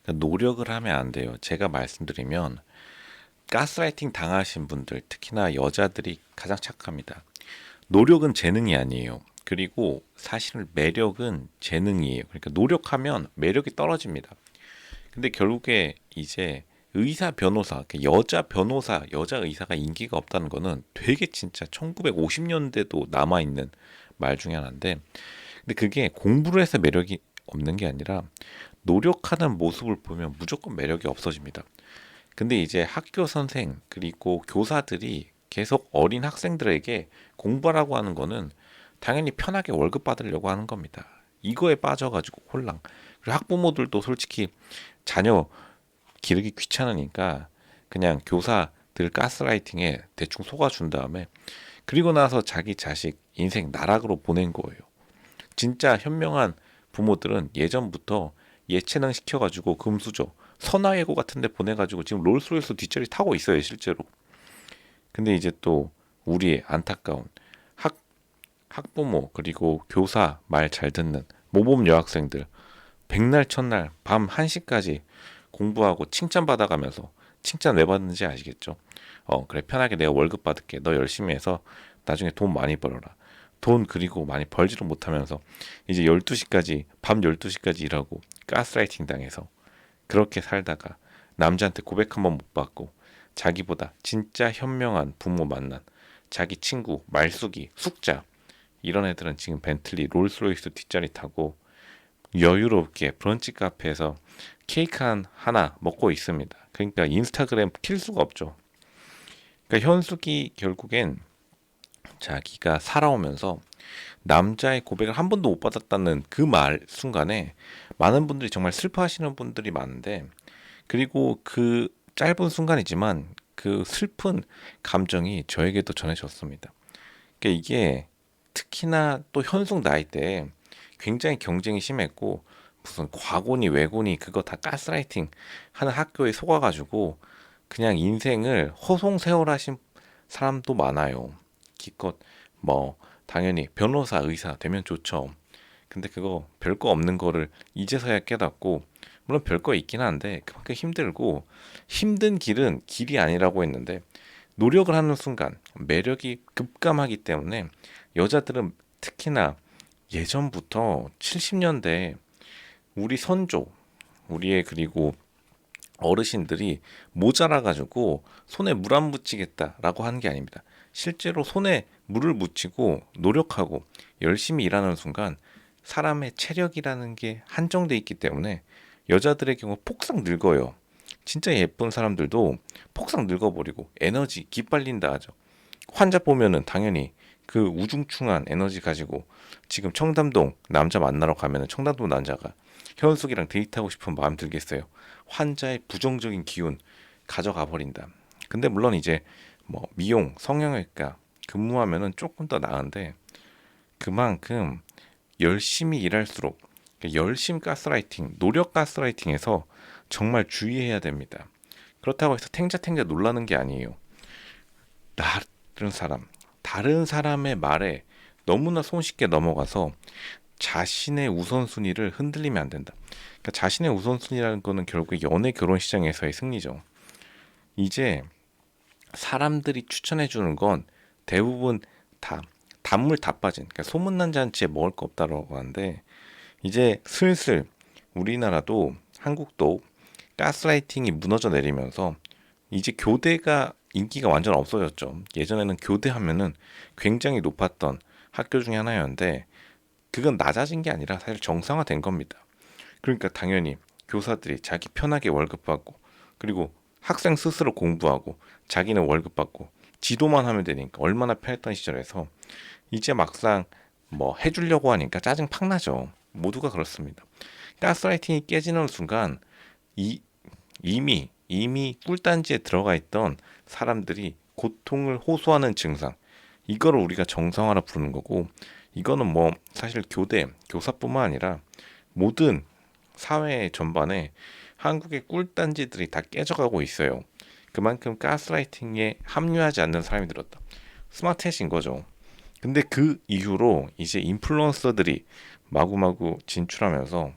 그러니까 노력을 하면 안 돼요. 제가 말씀드리면 가스라이팅 당하신 분들, 특히나 여자들이 가장 착합니다. 노력은 재능이 아니에요. 그리고 사실 매력은 재능이에요. 그러니까 노력하면 매력이 떨어집니다. 근데 결국에 이제 의사 변호사, 여자 변호사, 여자 의사가 인기가 없다는 거는 되게 진짜 1950년대도 남아있는 말 중에 하나인데, 근데 그게 공부를 해서 매력이 없는 게 아니라 노력하는 모습을 보면 무조건 매력이 없어집니다. 근데 이제 학교 선생 그리고 교사들이 계속 어린 학생들에게 공부하라고 하는 거는 당연히 편하게 월급 받으려고 하는 겁니다. 이거에 빠져가지고 홀랑. 그리고 학부모들도 솔직히 자녀 기르기 귀찮으니까 그냥 교사들 가스라이팅에 대충 속아준 다음에 그리고 나서 자기 자식 인생 나락으로 보낸 거예요. 진짜 현명한 부모들은 예전부터 예체능 시켜가지고 금수저 선화예고 같은 데 보내가지고 지금 롤스로이스 뒷자리 타고 있어요, 실제로. 근데 이제 또 우리의 안타까운 학, 학부모 그리고 교사 말 잘 듣는 모범 여학생들 백날 첫날 밤 1시까지 공부하고 칭찬받아가면서, 칭찬 왜 받는지 아시겠죠? 그래, 편하게 내가 월급 받을게. 너 열심히 해서 나중에 돈 많이 벌어라. 돈 그리고 많이 벌지도 못하면서 이제 12시까지, 밤 12시까지 일하고 가스라이팅 당해서 그렇게 살다가 남자한테 고백 한번 못 받고 자기보다 진짜 현명한 부모 만난 자기 친구 말숙이 숙자, 이런 애들은 지금 벤틀리 롤스로이스 뒷자리 타고 여유롭게 브런치 카페에서 케이크 하나 먹고 있습니다. 그러니까 인스타그램 킬 수가 없죠. 그러니까 현숙이 결국엔 자기가 살아오면서 남자의 고백을 한 번도 못 받았다는 그 말 순간에 많은 분들이 정말 슬퍼하시는 분들이 많은데, 그리고 그 짧은 순간이지만 그 슬픈 감정이 저에게도 전해졌습니다. 그러니까 이게 특히나 또 현숙 나이 때 굉장히 경쟁이 심했고 무슨 과고니 외고니 그거 다 가스라이팅 하는 학교에 속아가지고 그냥 인생을 허송세월하신 사람도 많아요. 기껏 뭐 당연히 변호사 의사 되면 좋죠. 근데 그거 별거 없는 거를 이제서야 깨닫고, 물론 별거 있긴 한데 그만큼 힘들고 힘든 길은 길이 아니라고 했는데 노력을 하는 순간 매력이 급감하기 때문에 여자들은 특히나 예전부터 70년대 우리 선조, 우리의 그리고 어르신들이 모자라 가지고 손에 물 안 묻히겠다라고 하는 게 아닙니다. 실제로 손에 물을 묻히고 노력하고 열심히 일하는 순간 사람의 체력이라는 게 한정돼 있기 때문에 여자들의 경우 폭삭 늙어요. 진짜 예쁜 사람들도 폭삭 늙어버리고 에너지 기빨린다 하죠. 환자 보면은 당연히 그 우중충한 에너지 가지고 지금 청담동 남자 만나러 가면은 청담동 남자가 현숙이랑 데이트하고 싶은 마음 들겠어요. 환자의 부정적인 기운 가져가 버린다. 근데 물론 이제 뭐 미용, 성형외과 근무하면은 조금 더 나은데 그만큼 열심히 일할수록, 그러니까 열심 가스라이팅, 노력 가스라이팅에서 정말 주의해야 됩니다. 그렇다고 해서 탱자탱자 놀라는 게 아니에요. 다른 사람, 다른 사람의 말에 너무나 손쉽게 넘어가서 자신의 우선순위를 흔들리면 안 된다. 그러니까 자신의 우선순위라는 거는 결국 연애 결혼 시장에서의 승리죠. 이제 사람들이 추천해 주는 건 대부분 다 단물 다 빠진, 그러니까 소문난 잔치에 먹을 거 없다라고 하는데, 이제 슬슬 우리나라도 한국도 가스라이팅이 무너져 내리면서 이제 교대가 인기가 완전 없어졌죠. 예전에는 교대하면은 굉장히 높았던 학교 중에 하나였는데 그건 낮아진 게 아니라 사실 정상화된 겁니다. 그러니까 당연히 교사들이 자기 편하게 월급 받고 그리고 학생 스스로 공부하고 자기는 월급 받고 지도만 하면 되니까 얼마나 편했던 시절에서 이제 막상 뭐 해주려고 하니까 짜증 팍 나죠. 모두가 그렇습니다. 가스라이팅이 깨지는 순간 이 이미 꿀단지에 들어가 있던 사람들이 고통을 호소하는 증상, 이거를 우리가 정상화라 부르는 거고, 이거는 뭐 사실 교사뿐만 아니라 모든 사회 전반에 한국의 꿀단지들이 다 깨져가고 있어요. 그만큼 가스라이팅에 합류하지 않는 사람이 늘었다. 스마트해진 거죠. 근데 그 이후로 이제 인플루언서들이 마구마구 진출하면서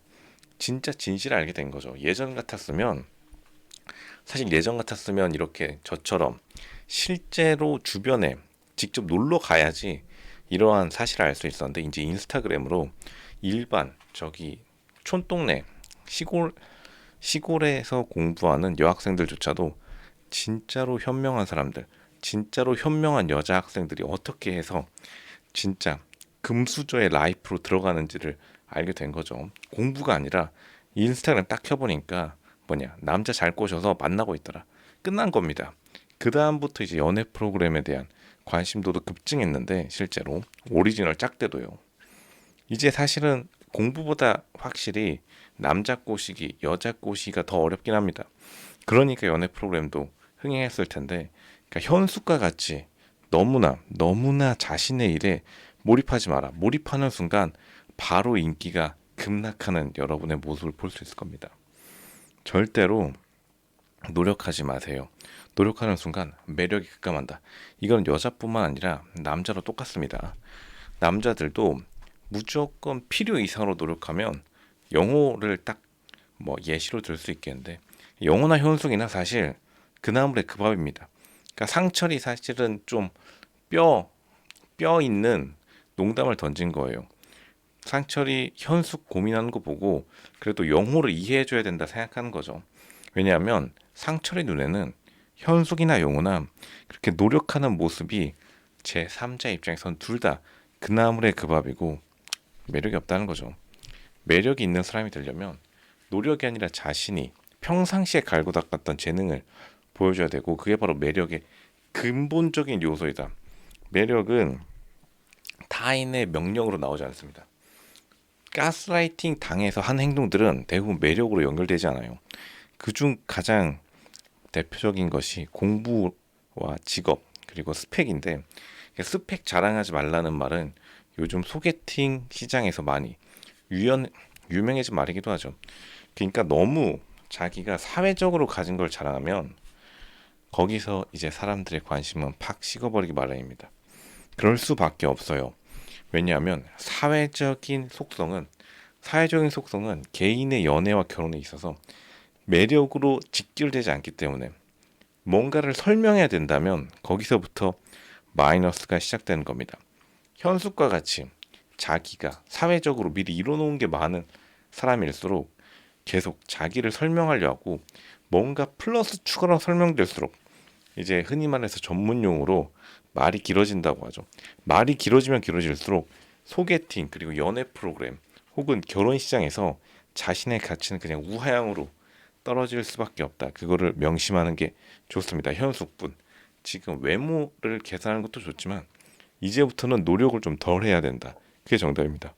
진짜 진실을 알게 된 거죠. 예전 같았으면 이렇게 저처럼 실제로 주변에 직접 놀러 가야지 이러한 사실을 알 수 있었는데, 이제 인스타그램으로 일반 저기 촌동네 시골 시골에서 공부하는 여학생들조차도 진짜로 현명한 사람들, 진짜로 현명한 여자 학생들이 어떻게 해서 진짜 금수저의 라이프로 들어가는지를 알게 된 거죠. 공부가 아니라 인스타그램 딱 켜보니까 남자 잘 꼬셔서 만나고 있더라. 끝난 겁니다. 그 다음부터 이제 연애 프로그램에 대한 관심도도 급증했는데, 실제로 오리지널 짝대도요. 이제 사실은 공부보다 확실히 남자 꼬시기, 여자 꼬시기가 더 어렵긴 합니다. 그러니까 연애 프로그램도 흥행했을 텐데, 그러니까 현숙과 같이 너무나 자신의 일에 몰입하지 마라. 몰입하는 순간 바로 인기가 급락하는 여러분의 모습을 볼 수 있을 겁니다. 절대로 노력하지 마세요. 노력하는 순간 매력이 급감한다. 이건 여자뿐만 아니라 남자도 똑같습니다. 남자들도 무조건 필요 이상으로 노력하면, 영호를 딱 예시로 들 수 있겠는데, 영호나 현숙이나 사실 그나물의 그 밥입니다. 그러니까 상철이 사실은 좀 뼈 있는 농담을 던진 거예요. 상철이 현숙 고민하는 거 보고 그래도 영호를 이해해줘야 된다 생각하는 거죠. 왜냐하면 상철의 눈에는 현숙이나 영호나 그렇게 노력하는 모습이 제 3자 입장에선 둘 다 그나물의 그 밥이고 매력이 없다는 거죠. 매력이 있는 사람이 되려면 노력이 아니라 자신이 평상시에 갈고 닦았던 재능을 보여줘야 되고, 그게 바로 매력의 근본적인 요소이다. 매력은 타인의 명령으로 나오지 않습니다. 가스라이팅 당해서 한 행동들은 대부분 매력으로 연결되지 않아요. 그중 가장 대표적인 것이 공부와 직업, 그리고 스펙인데, 스펙 자랑하지 말라는 말은 요즘 소개팅 시장에서 많이 유명해진 말이기도 하죠. 그러니까 너무 자기가 사회적으로 가진 걸 자랑하면 거기서 이제 사람들의 관심은 팍 식어버리기 마련입니다. 그럴 수밖에 없어요. 왜냐하면 사회적인 속성은 개인의 연애와 결혼에 있어서 매력으로 직결되지 않기 때문에, 뭔가를 설명해야 된다면 거기서부터 마이너스가 시작되는 겁니다. 현숙과 같이 자기가 사회적으로 미리 이뤄놓은 게 많은 사람일수록 계속 자기를 설명하려 하고, 뭔가 플러스 추가로 설명될수록 이제 흔히 말해서 전문 용어로 말이 길어진다고 하죠. 말이 길어지면 길어질수록 소개팅, 그리고 연애 프로그램 혹은 결혼 시장에서 자신의 가치는 그냥 우하향으로 떨어질 수밖에 없다. 그거를 명심하는 게 좋습니다. 현숙분, 지금 외모를 계산하는 것도 좋지만 이제부터는 노력을 좀 덜 해야 된다. 그게 정답입니다.